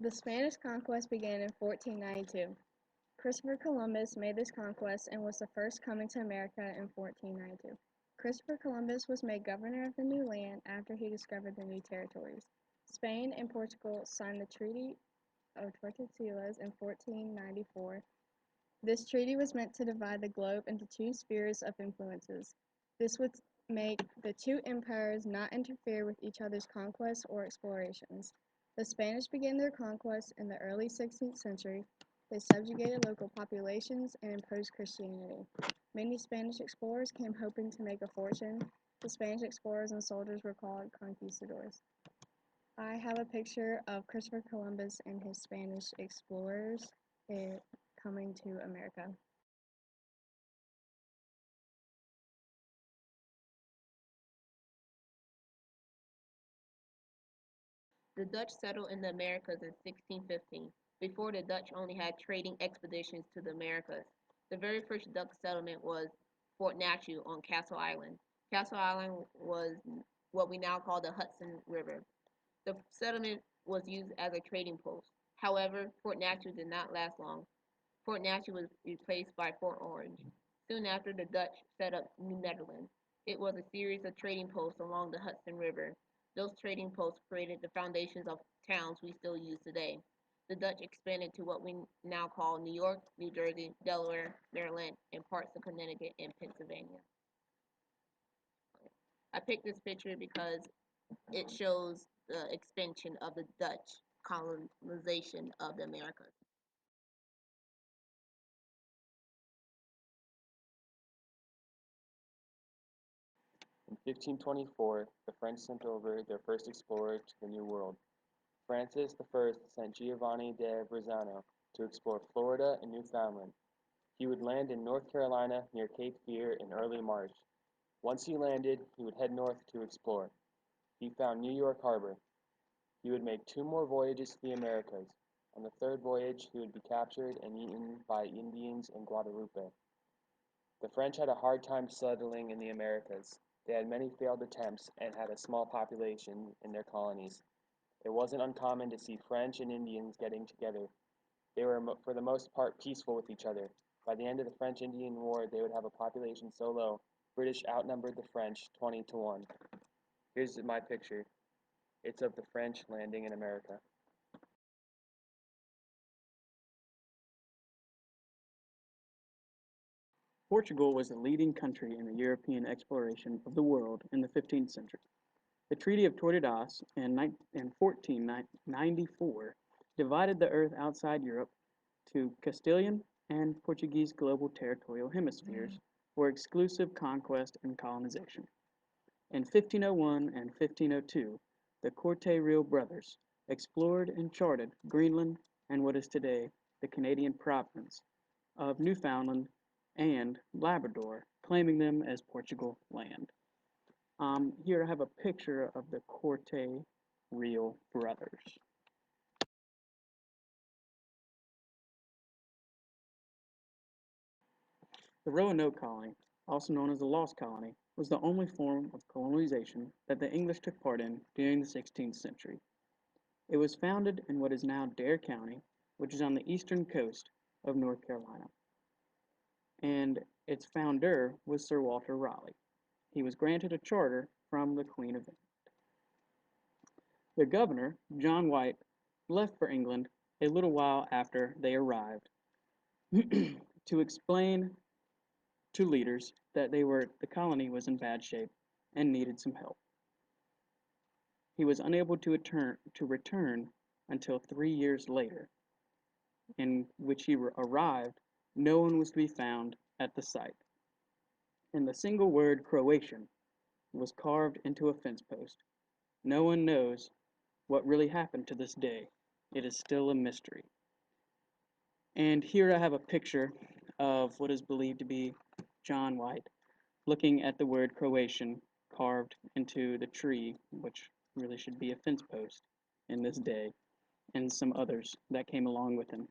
The Spanish conquest began in 1492. Christopher Columbus made this conquest and was the first coming to America in 1492. Christopher Columbus was made governor of the new land after he discovered the new territories. Spain and Portugal signed the Treaty of Tordesillas in 1494. This treaty was meant to divide the globe into two spheres of influences. This would make the two empires not interfere with each other's conquests or explorations. The Spanish began their conquest in the early 16th century. They subjugated local populations and imposed Christianity. Many Spanish explorers came hoping to make a fortune. The Spanish explorers and soldiers were called conquistadors. I have a picture of Christopher Columbus and his Spanish explorers coming to America. The Dutch settled in the Americas in 1615. Before, the Dutch only had trading expeditions to the Americas. The very first Dutch settlement was Fort Natchez on Castle Island. Castle Island was what we now call the Hudson River. The settlement was used as a trading post. However, Fort Natchez did not last long. Fort Natchez was replaced by Fort Orange. Soon after, the Dutch set up New Netherlands. It was a series of trading posts along the Hudson River. Those trading posts created the foundations of towns we still use today. The Dutch expanded to what we now call New York, New Jersey, Delaware, Maryland, and parts of Connecticut and Pennsylvania. I picked this picture because it shows the expansion of the Dutch colonization of the Americas. In 1524, the French sent over their first explorer to the New World. Francis I sent Giovanni de Verrazano to explore Florida and Newfoundland. He would land in North Carolina near Cape Fear in early March. Once he landed, he would head north to explore. He found New York Harbor. He would make two more voyages to the Americas. On the third voyage, he would be captured and eaten by Indians in Guadalupe. The French had a hard time settling in the Americas. They had many failed attempts and had a small population in their colonies. It wasn't uncommon to see French and Indians getting together. They were, for the most part, peaceful with each other. By the end of the French-Indian War, they would have a population so low, British outnumbered the French 20 to 1. Here's my picture. It's of the French landing in America. Portugal was the leading country in the European exploration of the world in the 15th century. The Treaty of Tordesillas in 1494 divided the earth outside Europe to Castilian and Portuguese global territorial hemispheres for exclusive conquest and colonization. In 1501 and 1502, the Corte Real brothers explored and charted Greenland and what is today the Canadian province of Newfoundland and Labrador, claiming them as Portugal land. Here I have a picture of the Corte Real brothers. The Roanoke colony, also known as the Lost Colony, was the only form of colonization that the English took part in during the 16th century. It was founded in what is now Dare County, which is on the eastern coast of North Carolina, and its founder was Sir Walter Raleigh. He was granted a charter from the Queen of England. The governor, John White, left for England a little while after they arrived to explain to leaders that the colony was in bad shape and needed some help. He was unable to return until 3 years later, in which he arrived. No one was to be found at the site, and the single word Croatian was carved into a fence post. No one knows what really happened to this day. It is still a mystery. And here I have a picture of what is believed to be John White looking at the word Croatian carved into the tree, which really should be a fence post in this day, and some others that came along with him.